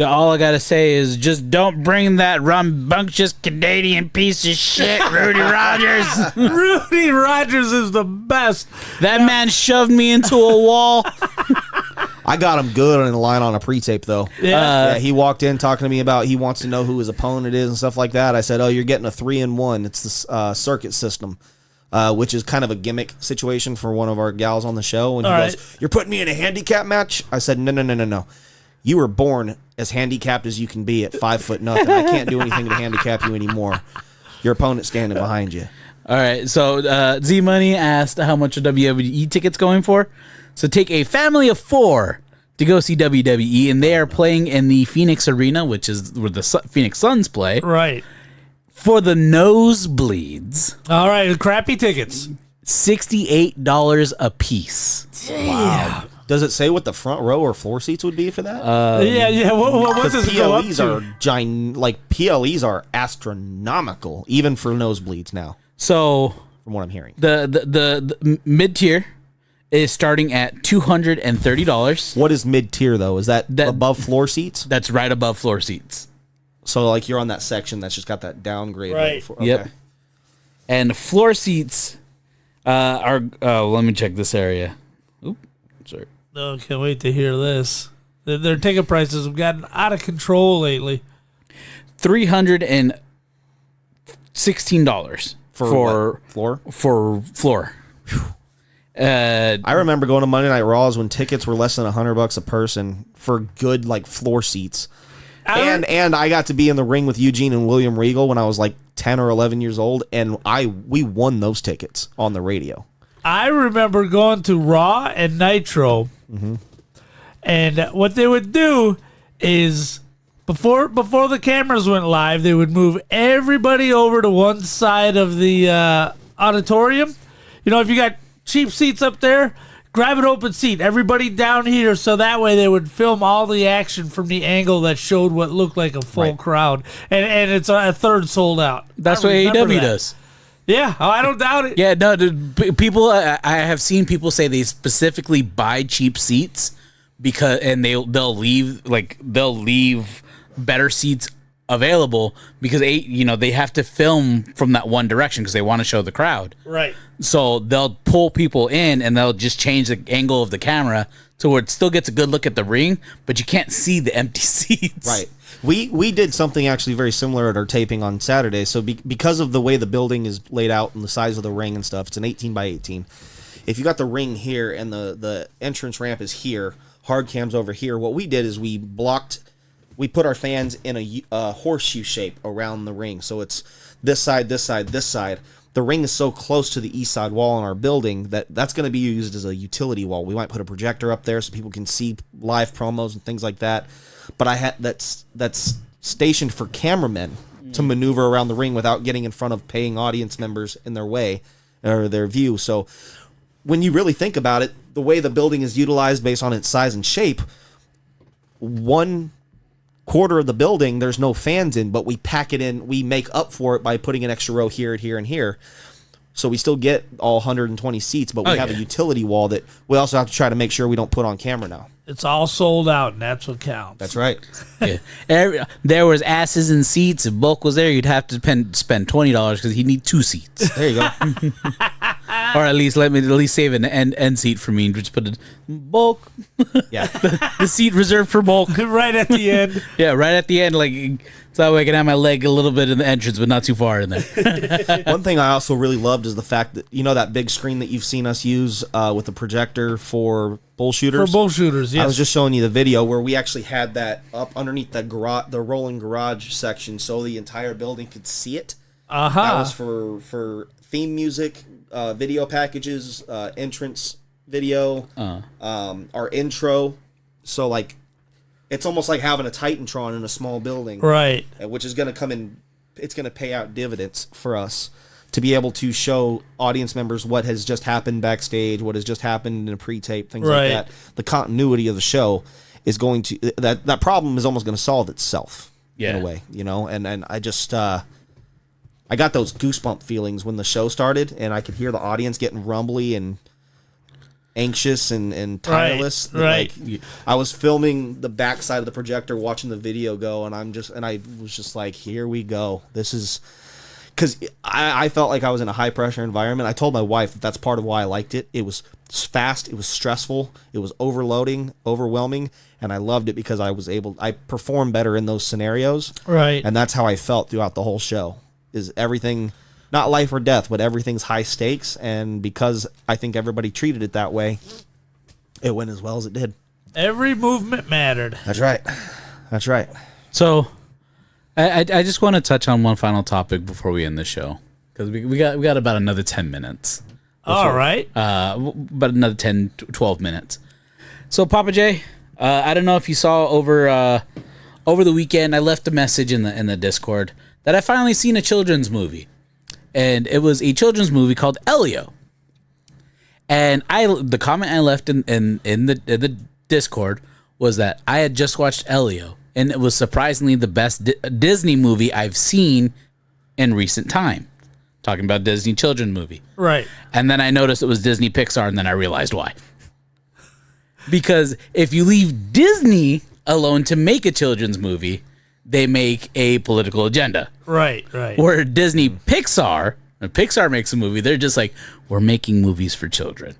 all I got to say is just don't bring that rambunctious Canadian piece of shit, Rudy Rogers. Rudy Rogers is the best. That man shoved me into a wall. I got him good in the line on a pre-tape, though. Yeah. He walked in talking to me about he wants to know who his opponent is and stuff like that. I said, you're getting a 3-in-1. It's the circuit system, which is kind of a gimmick situation for one of our gals on the show. And he goes, you're putting me in a handicap match? I said, no. You were born as handicapped as you can be at 5'0". I can't do anything to handicap you anymore. Your opponent's standing behind you. All right, so Z Money asked how much are WWE tickets going for. So take a family of 4 to go see WWE, and they are playing in the Phoenix Arena, which is where the Phoenix Suns play. Right. For the nosebleeds. All right, crappy tickets. $68 a piece. Wow. Does it say what the front row or floor seats would be for that? Yeah. What does it go up to? PLEs are astronomical, even for nosebleeds now. So, from what I'm hearing, the mid tier is starting at $230. What is mid tier though? Is that above floor seats? That's right above floor seats. So like you're on that section that's just got that downgrade. Right. Okay. Yep. And floor seats are. Let me check this area. Oop. Sorry. No, can't wait to hear this. Their ticket prices have gotten out of control lately. $316 for floor. For floor. I remember going to Monday Night Raws when tickets were less than $100 a person for good like floor seats. And I got to be in the ring with Eugene and William Regal when I was like 10 or 11 years old, and we won those tickets on the radio. I remember going to Raw and Nitro, and what they would do is before the cameras went live, they would move everybody over to one side of the auditorium. You know, if you got cheap seats up there, grab an open seat. Everybody down here, so that way they would film all the action from the angle that showed what looked like a full crowd, and it's a third sold out. That's what AEW does. Yeah, I don't doubt it. Yeah, no, people. I have seen people say they specifically buy cheap seats and they'll leave better seats available because they have to film from that one direction because they want to show the crowd. Right. So they'll pull people in and they'll just change the angle of the camera to where it still gets a good look at the ring, but you can't see the empty seats. Right. We did something actually very similar at our taping on Saturday. So because of the way the building is laid out and the size of the ring and stuff, it's an 18 by 18. If you got the ring here and the entrance ramp is here, hard cam's over here, what we did is we put our fans in a horseshoe shape around the ring. So it's this side, this side, this side. The ring is so close to the east side wall in our building that's going to be used as a utility wall. We might put a projector up there so people can see live promos and things like that. But I had that's stationed for cameramen to maneuver around the ring without getting in front of paying audience members in their way or their view. So when you really think about it, the way the building is utilized based on its size and shape, one quarter of the building there's no fans in, but we pack it in. We make up for it by putting an extra row here and here and here. So we still get all 120 seats, but we have a utility wall that we also have to try to make sure we don't put on camera now. It's all sold out, and that's what counts. That's right. Yeah. There was asses in seats. If Bulk was there, you'd have to spend $20 because he'd need 2 seats. There you go. Or at least let me save an end seat for me and just put a Bulk. Yeah. The seat reserved for Bulk. Right at the end. Yeah, right at the end, like so that way I can have my leg a little bit in the entrance, but not too far in there. One thing I also really loved is the fact that that big screen that you've seen us use with the projector for bull shooters. For bull shooters, yes. I was just showing you the video where we actually had that up underneath the rolling garage section, so the entire building could see it. That was for theme music, video packages, entrance video, our intro. So like, it's almost like having a Titantron in a small building, right? Which is going to come in. It's going to pay out dividends for us to be able to show audience members what has just happened backstage, what has just happened in a pre-tape, things like that. The continuity of the show is going to that problem is almost going to solve itself in a way, And I just I got those goosebump feelings when the show started, and I could hear the audience getting rumbly and anxious and tireless. Right. Like, I was filming the backside of the projector, watching the video go, and I was just like, here we go. This is because I felt like I was in a high pressure environment. I told my wife that's part of why I liked it. It was fast, it was stressful, it was overwhelming, and I loved it because I performed better in those scenarios. Right. And that's how I felt throughout the whole show. Is everything not life or death, but everything's high stakes, and because I think everybody treated it that way, it went as well as it did. Every movement mattered. That's right. That's right. So, I just want to touch on one final topic before we end the show, because we got about another 10 minutes. All right. About another 10, 12 minutes. So, Papa J, I don't know if you saw over the weekend, I left a message in the Discord that I finally seen a children's movie. And it was a children's movie called Elio. And the comment I left in the Discord was that I had just watched Elio, and it was surprisingly the best Disney movie I've seen in recent time. Talking about Disney children movie. Right. And then I noticed it was Disney Pixar, and then I realized why. Because if you leave Disney alone to make a children's movie, they make a political agenda. Right. Where Pixar makes a movie, they're just like, we're making movies for children.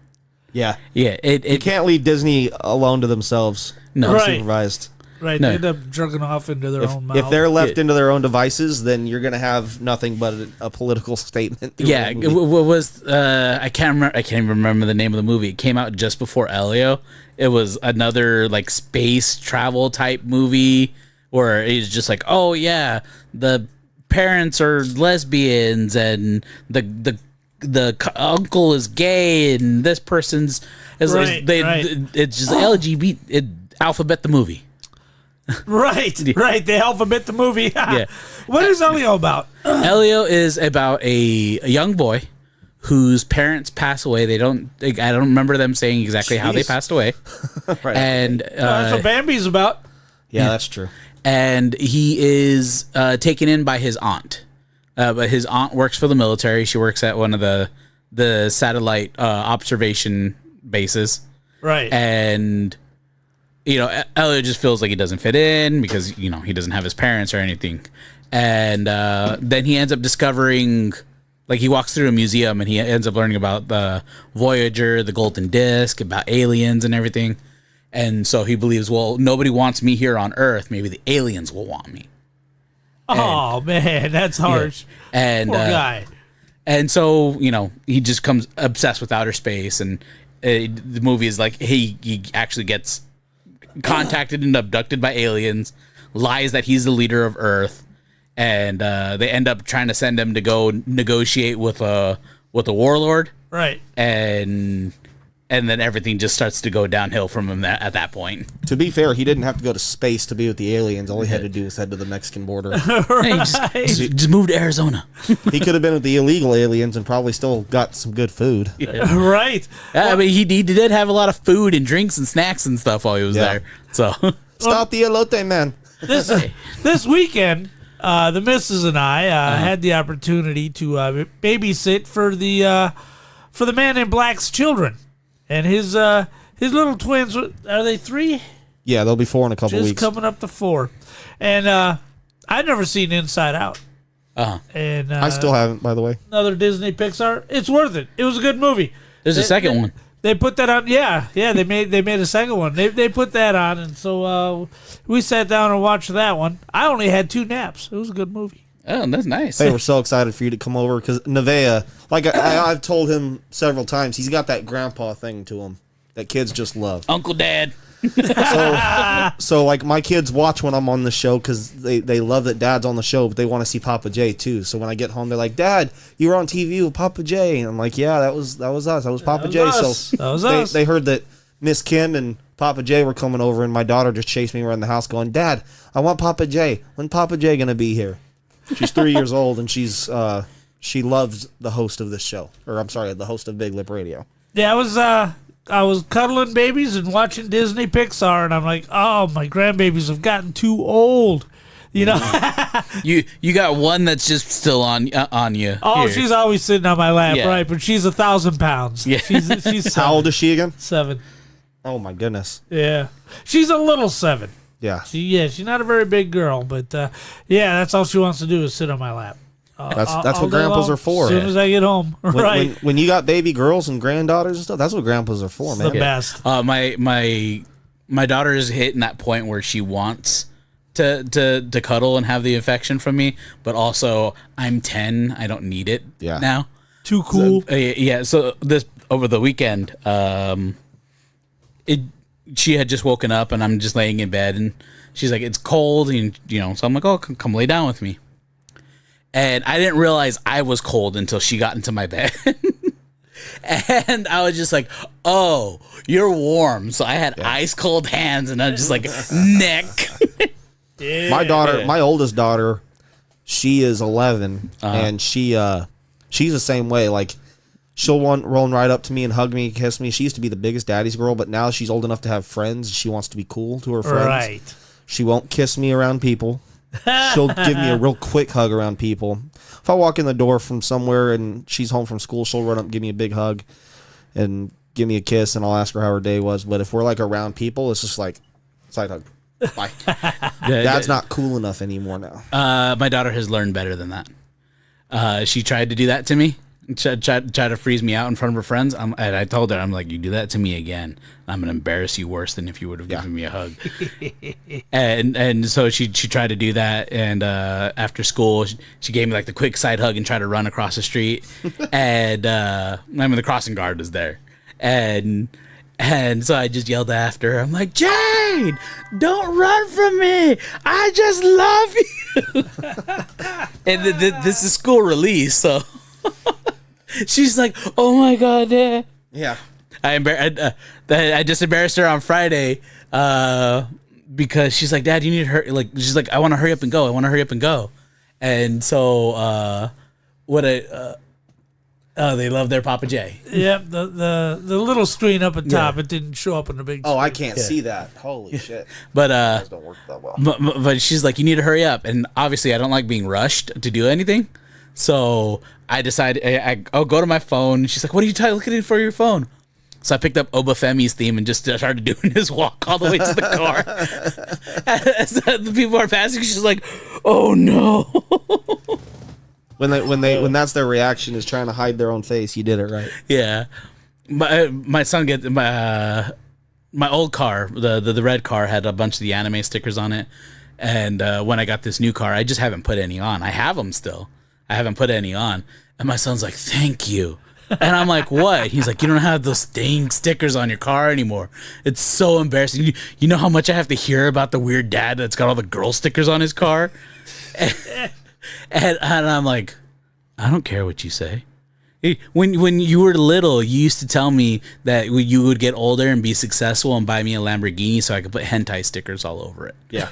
Yeah. Yeah. You can't leave Disney alone to themselves. No. Unsupervised. Right. No. They end up jerking off into their own mouth. If they're left into their own devices, then you're going to have nothing but a political statement. Yeah. It was I can't even remember the name of the movie. It came out just before Elio. It was another like space travel type movie where it's just like, oh yeah, the parents are lesbians and the uncle is gay and this person's it's just LGBT alphabet the movie. Right. They alphabet the movie. Yeah. What is Elio about? Elio is about a young boy whose parents pass away. I don't remember them saying exactly how they passed away. Right. And That's what Bambi's about. Yeah, that's true. And he is taken in by his aunt. But his aunt works for the military. She works at one of the satellite observation bases. Right. And, Elliot just feels like he doesn't fit in because, he doesn't have his parents or anything. And then he ends up discovering, like, he walks through a museum and he ends up learning about the Voyager, the Golden Disc, about aliens and everything. And so he believes, well, nobody wants me here on Earth. Maybe the aliens will want me. Oh, man, that's harsh. Yeah. And poor guy. And so, he just comes obsessed with outer space. And the movie is like he actually gets contacted and abducted by aliens, lies that he's the leader of Earth. And they end up trying to send him to go negotiate with a warlord. Right. And then everything just starts to go downhill from him at that point. To be fair, he didn't have to go to space to be with the aliens. All he had to do was head to the Mexican border. Right. He just moved to Arizona. He could have been with the illegal aliens and probably still got some good food. Yeah. Right. I mean, he did have a lot of food and drinks and snacks and stuff while he was there. So Stop the elote, man. This weekend, the missus and I had the opportunity to babysit for the Man in Black's children, and his little twins. Are they 3? Yeah, they'll be 4 in a couple Just weeks. coming up to 4, and I'd never seen Inside Out. And I still haven't, by the way. another Disney Pixar. It's worth it. It was a good movie. There's a second one. They put that on. Yeah. They made a second one. They put that on, and so we sat down and watched that one. I only had 2 naps. It was a good movie. Oh, that's nice. They were so excited for you to come over because Nevaeh, like I've told him several times, he's got that grandpa thing to him that kids just love. Uncle Dad. So like my kids watch when I'm on the show because they love that Dad's on the show, but they want to see Papa J too. So when I get home, they're like, "Dad, you were on TV with Papa J," and I'm like, "Yeah, that was us. That was Papa J." us. So That was us. they heard that Miss Kim and Papa J were coming over, and my daughter just chased me around the house, going, "Dad, I want Papa J. When Papa J gonna be here?" She's 3 years old, and she loves the host of this show, or I'm sorry, the host of Big Lip Radio. Yeah, I was cuddling babies and watching Disney Pixar, and I'm like, oh, my grandbabies have gotten too old. You know? You got one that's just still on you. Oh, Here. she's always sitting on my lap, Yeah. right? But she's 1,000 pounds. Yeah. She's 7. How old is she again? 7. Oh my goodness. Yeah. She's a little 7. Yeah. She's not a very big girl, but yeah, that's all she wants to do is sit on my lap. That's all what day grandpas long, are for. As soon as I get home, right? When you got baby girls and granddaughters and stuff, that's what grandpas are for, It's man. the best. My daughter is hitting that point where she wants to cuddle and have the affection from me, but also I'm 10. I don't need it now. Too cool. So this over the weekend, she had just woken up and I'm just laying in bed and she's like, it's cold, and so I'm like, oh, come lay down with me. And I didn't realize I was cold until she got into my bed. And I was just like, oh, you're warm. So I had ice cold hands and I was just like, neck. My oldest daughter, she is 11, and she's the same way. Like, she'll run right up to me and hug me, kiss me. She used to be the biggest daddy's girl, but now she's old enough to have friends. She wants to be cool to her friends. Right. She won't kiss me around people. She'll give me a real quick hug around people. If I walk in the door from somewhere and she's home from school, she'll run up and give me a big hug and give me a kiss, and I'll ask her how her day was. But if we're like around people, it's just like side hug. Bye. Dad's not cool enough anymore now. My daughter has learned better than that. She tried to do that to me. Try to freeze me out in front of her friends. And I told her, I'm like, you do that to me again, I'm gonna embarrass you worse than if you would have given me a hug. and so she tried to do that, and after school she gave me like the quick side hug and tried to run across the street. And the crossing guard was there, and so I just yelled after her. I'm like, Jade, don't run from me. I just love you. And this is school release, so she's like, oh my God, Dad. Yeah. I just embarrassed her on Friday because she's like, Dad, you need to hurry. Like, she's like, I want to hurry up and go. And so they love their Papa J. Yep, the little screen up at top, it didn't show up in the big Oh, screen. I can't see that. Holy shit. But Those don't work that well. but she's like, you need to hurry up. And obviously I don't like being rushed to do anything. So I decided I'll go to my phone. She's like, what are you looking for your phone? So I picked up Obafemi's theme and just started doing his walk all the way to the car. As the people are passing, she's like, oh no. When that's their reaction, is trying to hide their own face, you did it right. Yeah. My son my old car, the red car, had a bunch of the anime stickers on it. And when I got this new car, I just haven't put any on. I have them still. I haven't put any on. And my son's like, thank you. And I'm like, what? He's like, you don't have those dang stickers on your car anymore. It's so embarrassing. You know how much I have to hear about the weird dad that's got all the girl stickers on his car? And I'm like, I don't care what you say. When you were little, you used to tell me that you would get older and be successful and buy me a Lamborghini so I could put hentai stickers all over it. Yeah.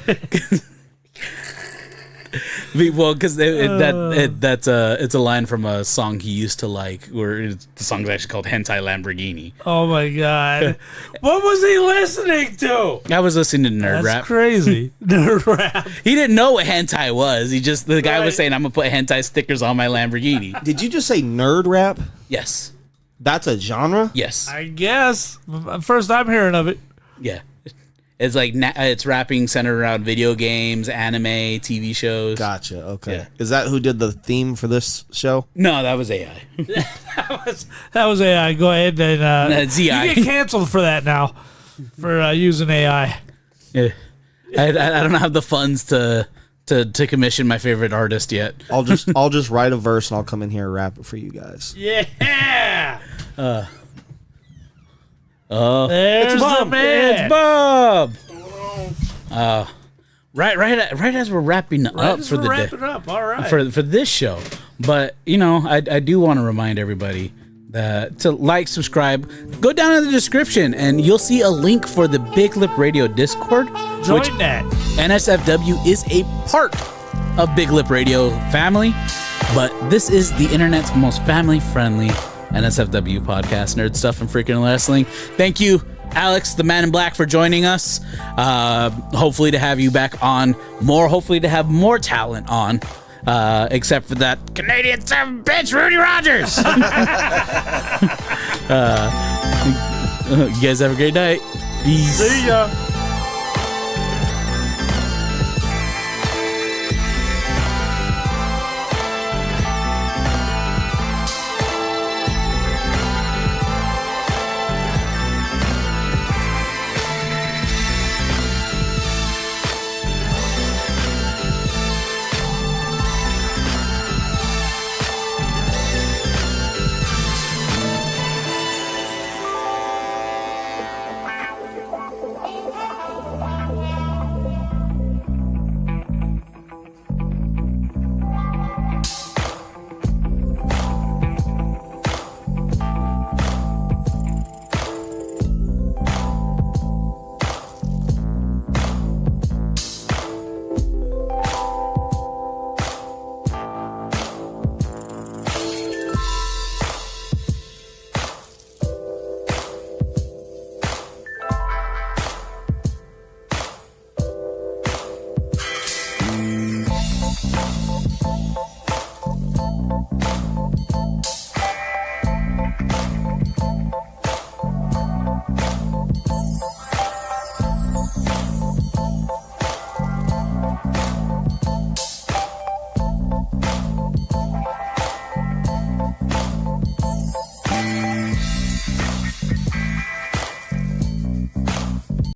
Well, because that's it's a line from a song he used to like, where the song's actually called "Hentai Lamborghini." Oh my god, what was he listening to? I was listening to nerd That's rap. crazy. Nerd rap. He didn't know what hentai was. The guy Right. was saying, "I'm gonna put hentai stickers on my Lamborghini." Did you just say nerd rap? Yes, That's a genre? yes, I guess. First I'm hearing of it. yeah. It's like it's rapping centered around video games, anime, TV shows. Gotcha. Okay. Yeah. Is that who did the theme for this show? No, that was AI. That was AI. Go ahead and That's AI. you get canceled for that now for using AI. Yeah. I don't have the funds to commission my favorite artist yet. I'll just write a verse and I'll come in here and rap it for you guys. Yeah. It's There's the Bob. man. It's Bob. Right as we're wrapping up for the day. Wrap it up. All right. For this show. But I do want to remind everybody that to like, subscribe, go down in the description, and you'll see a link for the Big Lip Radio Discord. Join which that. NSFW is a part of Big Lip Radio family, but this is the internet's most family-friendly NSFW podcast, nerd stuff and freaking wrestling. Thank you, Alex, the man in black, for joining us. Hopefully to have you back on more. Hopefully to have more talent on. Except for that Canadian son of a bitch, Rudy Rogers. You guys have a great night. Peace. See ya.